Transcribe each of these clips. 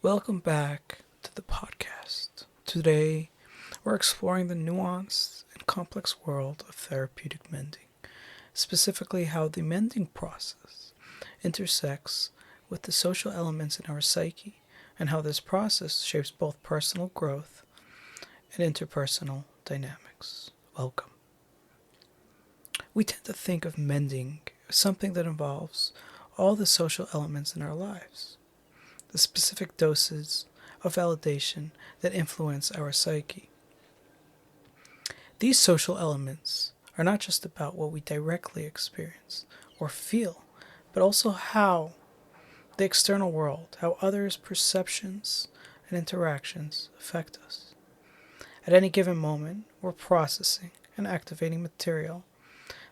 Welcome back to the podcast. Today, we're exploring the nuanced and complex world of therapeutic mending, specifically how the mending process intersects with the social elements in our psyche, and how this process shapes both personal growth and interpersonal dynamics. Welcome. We tend to think of mending as something that involves all the social elements in our lives, the specific doses of validation that influence our psyche. These social elements are not just about what we directly experience or feel, but also how the external world, how others' perceptions and interactions affect us. At any given moment, we're processing and activating material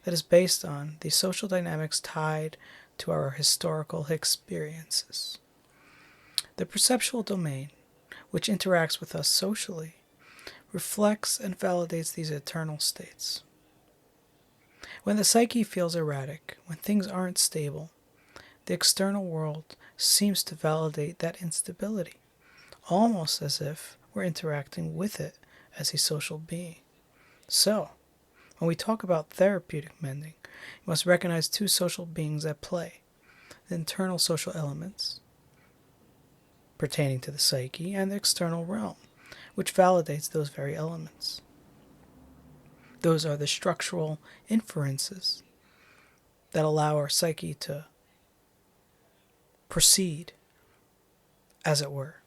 that is based on the social dynamics tied to our historical experiences. The perceptual domain, which interacts with us socially, reflects and validates these eternal states. When the psyche feels erratic, when things aren't stable, the external world seems to validate that instability, almost as if we're interacting with it as a social being. So, when we talk about therapeutic mending, you must recognize two social beings at play: the internal social elements pertaining to the psyche, and the external realm, which validates those very elements. Those are the structural inferences that allow our psyche to proceed, as it were.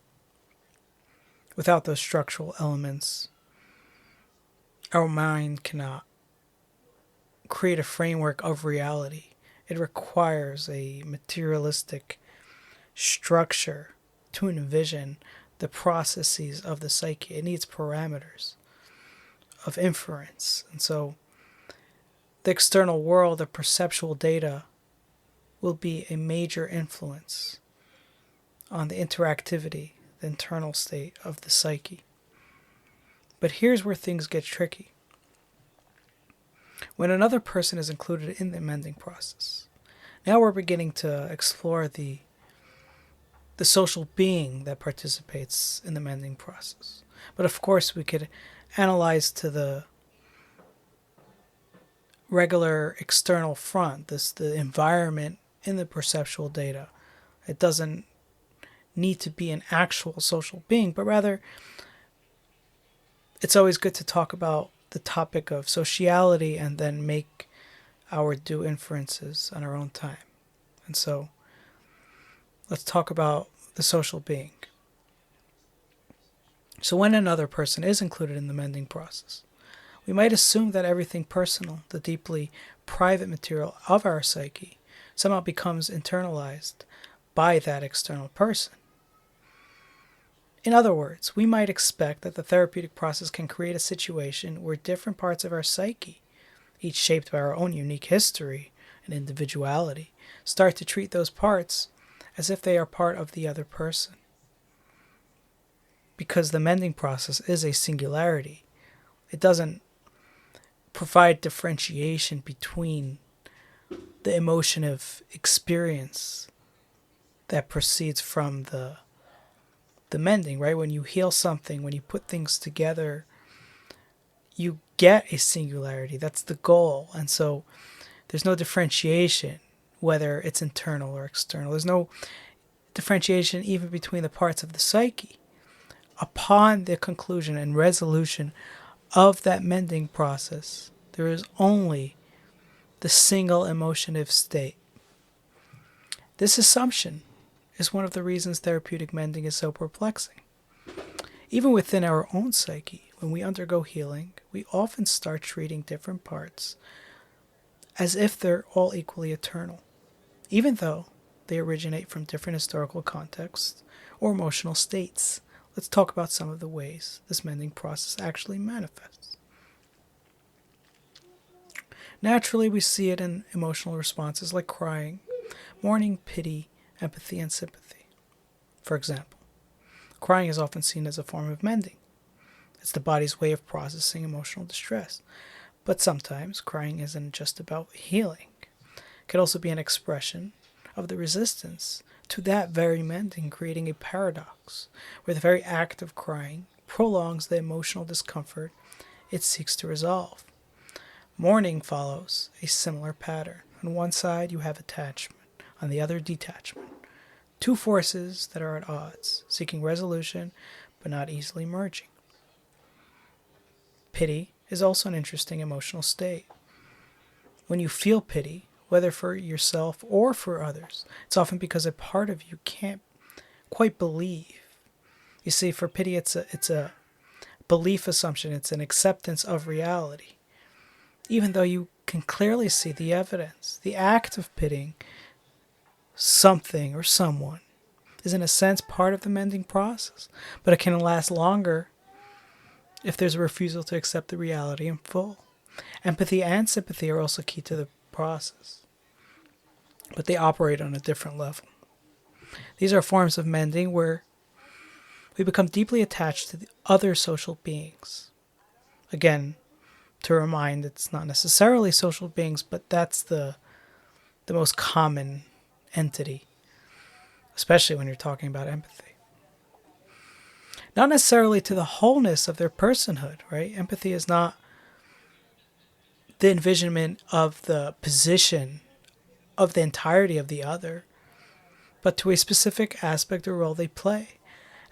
Without those structural elements, our mind cannot create a framework of reality. It requires a materialistic structure to envision the processes of the psyche. It needs parameters of inference. And so the external world, the perceptual data, will be a major influence on the interactivity, the internal state of the psyche. But here's where things get tricky. When another person is included in the mending process, now we're beginning to explore the social being that participates in the mending process. But of course, we could analyze to the regular external front, the environment in the perceptual data. It doesn't need to be an actual social being, but rather, it's always good to talk about the topic of sociality and then make our due inferences on our own time. And so, let's talk about the social being. So when another person is included in the mending process, we might assume that everything personal, the deeply private material of our psyche, somehow becomes internalized by that external person. In other words, we might expect that the therapeutic process can create a situation where different parts of our psyche, each shaped by our own unique history and individuality, start to treat those parts as if they are part of the other person. Because the mending process is a singularity, it doesn't provide differentiation between the emotive experience that proceeds from the mending, right? When you heal something, when you put things together, you get a singularity. That's the goal. And so there's no differentiation whether it's internal or external. There's no differentiation even between the parts of the psyche. Upon the conclusion and resolution of that mending process, there is only the single emotive state. This assumption is one of the reasons therapeutic mending is so perplexing. Even within our own psyche, when we undergo healing, we often start treating different parts as if they're all equally eternal, even though they originate from different historical contexts or emotional states. Let's talk about some of the ways this mending process actually manifests. Naturally, we see it in emotional responses like crying, mourning, pity, empathy, and sympathy. For example, crying is often seen as a form of mending. It's the body's way of processing emotional distress. But sometimes crying isn't just about healing. It could also be an expression of the resistance to that very mending, creating a paradox where the very act of crying prolongs the emotional discomfort it seeks to resolve. Mourning follows a similar pattern. On one side, you have attachment, on the other, detachment. Two forces that are at odds, seeking resolution but not easily merging. Pity is also an interesting emotional state. When you feel pity, whether for yourself or for others, it's often because a part of you can't quite believe. You see, for pity, it's a belief assumption, it's an acceptance of reality. Even though you can clearly see the evidence, the act of pitying something or someone is in a sense part of the mending process, but it can last longer if there's a refusal to accept the reality in full. Empathy and sympathy are also key to the process, but they operate on a different level. These are forms of mending where we become deeply attached to the other social beings. Again, to remind, it's not necessarily social beings, but that's the most common entity, especially when you're talking about empathy. Not necessarily to the wholeness of their personhood, right? Empathy is not the envisionment of the position of the entirety of the other, but to a specific aspect or role they play.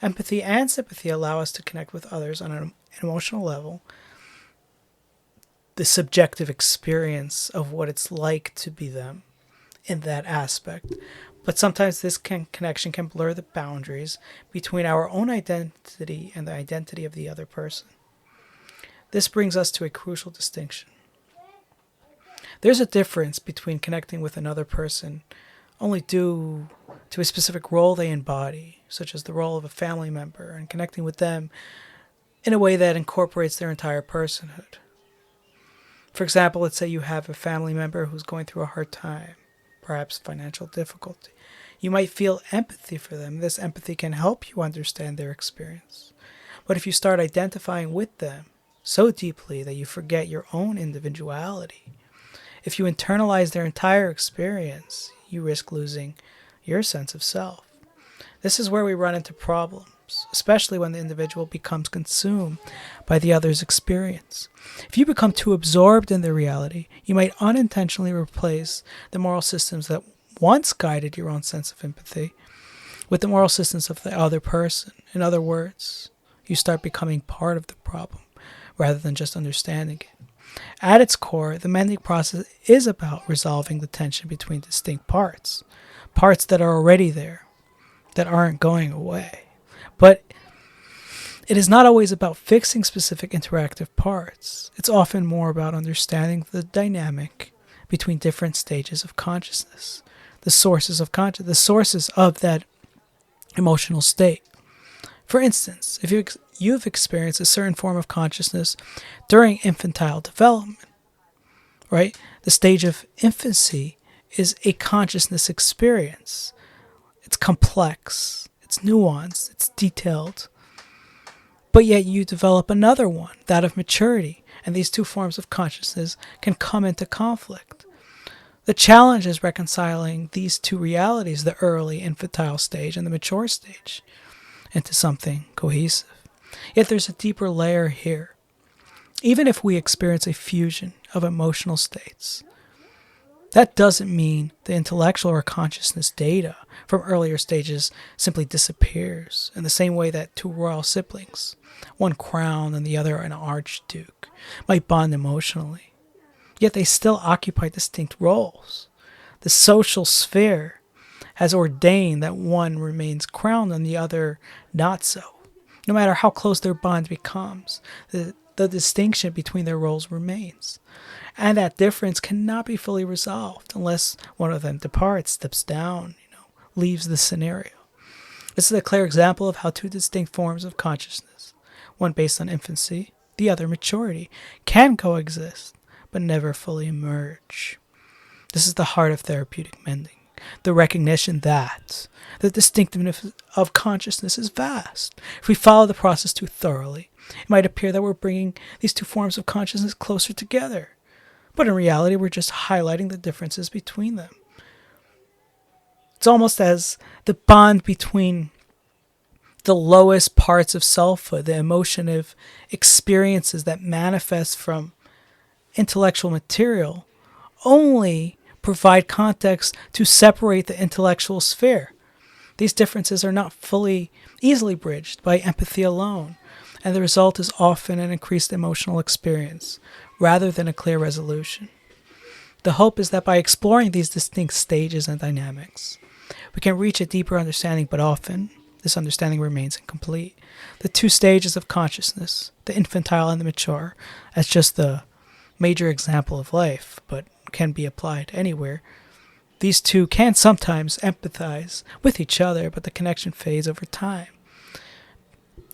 Empathy and sympathy allow us to connect with others on an emotional level, the subjective experience of what it's like to be them in that aspect. But sometimes this connection can blur the boundaries between our own identity and the identity of the other person. This brings us to a crucial distinction. There's a difference between connecting with another person only due to a specific role they embody, such as the role of a family member, and connecting with them in a way that incorporates their entire personhood. For example, let's say you have a family member who's going through a hard time, perhaps financial difficulty. You might feel empathy for them. This empathy can help you understand their experience. But if you start identifying with them so deeply that you forget your own individuality, if you internalize their entire experience, you risk losing your sense of self. This is where we run into problems, especially when the individual becomes consumed by the other's experience. If you become too absorbed in their reality, you might unintentionally replace the moral systems that once guided your own sense of empathy with the moral systems of the other person. In other words, you start becoming part of the problem rather than just understanding it. At its core, the mending process is about resolving the tension between distinct parts that are already there, that aren't going away. But it is not always about fixing specific interactive parts. It's often more about understanding the dynamic between different stages of consciousness, the sources of that emotional state. For instance, if you've experienced a certain form of consciousness during infantile development, right? The stage of infancy is a consciousness experience. It's complex, it's nuanced, it's detailed. But yet you develop another one, that of maturity, and these two forms of consciousness can come into conflict. The challenge is reconciling these two realities, the early infantile stage and the mature stage, into something cohesive. Yet there's a deeper layer here. Even if we experience a fusion of emotional states, that doesn't mean the intellectual or consciousness data from earlier stages simply disappears in the same way that two royal siblings, one crown and the other an archduke, might bond emotionally. Yet they still occupy distinct roles. The social sphere has ordained that one remains crowned and the other not so. No matter how close their bond becomes, the distinction between their roles remains. And that difference cannot be fully resolved unless one of them departs, steps down, leaves the scenario. This is a clear example of how two distinct forms of consciousness, one based on infancy, the other maturity, can coexist, but never fully emerge. This is the heart of therapeutic mending, the recognition that the distinctiveness of consciousness is vast. If we follow the process too thoroughly, it might appear that we're bringing these two forms of consciousness closer together. But in reality, we're just highlighting the differences between them. It's almost as the bond between the lowest parts of selfhood, the emotive experiences that manifest from intellectual material, only provide context to separate the intellectual sphere. These differences are not fully easily bridged by empathy alone, and the result is often an increased emotional experience rather than a clear resolution. The hope is that by exploring these distinct stages and dynamics, we can reach a deeper understanding, but often this understanding remains incomplete. The two stages of consciousness, the infantile and the mature, as just the major example of life, but can be applied anywhere. These two can sometimes empathize with each other, but the connection fades over time.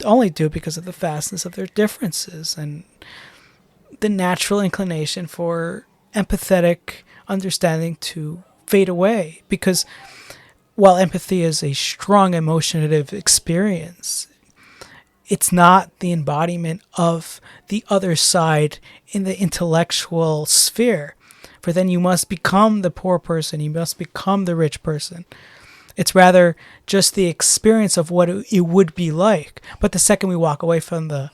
Only due because of the vastness of their differences and the natural inclination for empathetic understanding to fade away. Because while empathy is a strong emotive experience, it's not the embodiment of the other side in the intellectual sphere. For then you must become the poor person, you must become the rich person. It's rather just the experience of what it would be like. But the second we walk away from the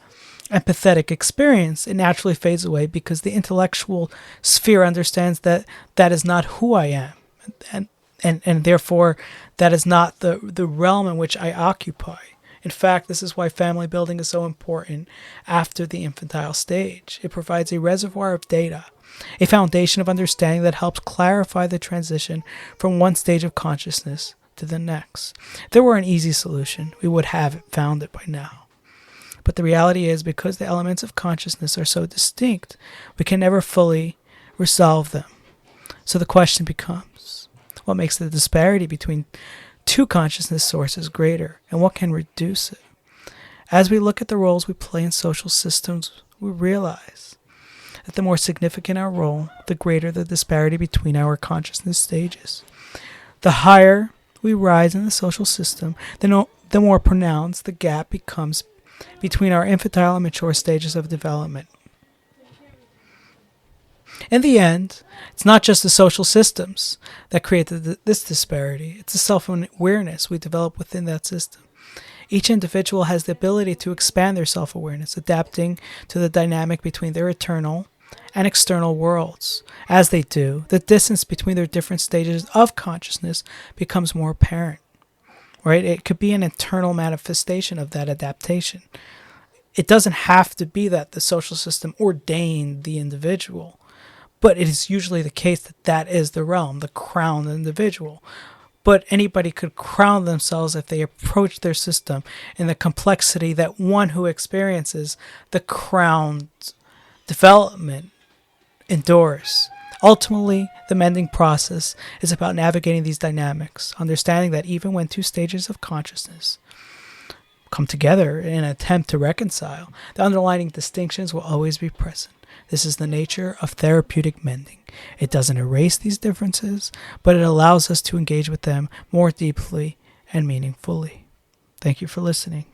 empathetic experience, it naturally fades away because the intellectual sphere understands that that is not who I am. And therefore, that is not the realm in which I occupy. In fact, this is why family building is so important after the infantile stage. It provides a reservoir of data, a foundation of understanding that helps clarify the transition from one stage of consciousness to the next. If there were an easy solution, we would have found it by now. But the reality is, because the elements of consciousness are so distinct, we can never fully resolve them. So the question becomes, what makes the disparity between two consciousness sources greater, and what can reduce it? As we look at the roles we play in social systems, we realize that the more significant our role, the greater the disparity between our consciousness stages. The higher we rise in the social system, the more pronounced the gap becomes between our infantile and mature stages of development. In the end, it's not just the social systems that create this disparity. It's the self-awareness we develop within that system. Each individual has the ability to expand their self-awareness, adapting to the dynamic between their internal and external worlds. As they do, the distance between their different stages of consciousness becomes more apparent. Right? It could be an internal manifestation of that adaptation. It doesn't have to be that the social system ordained the individual. But it is usually the case that that is the realm, the crowned individual. But anybody could crown themselves if they approach their system in the complexity that one who experiences the crowned development endures. Ultimately, the mending process is about navigating these dynamics, understanding that even when two stages of consciousness come together in an attempt to reconcile, the underlying distinctions will always be present. This is the nature of therapeutic mending. It doesn't erase these differences, but it allows us to engage with them more deeply and meaningfully. Thank you for listening.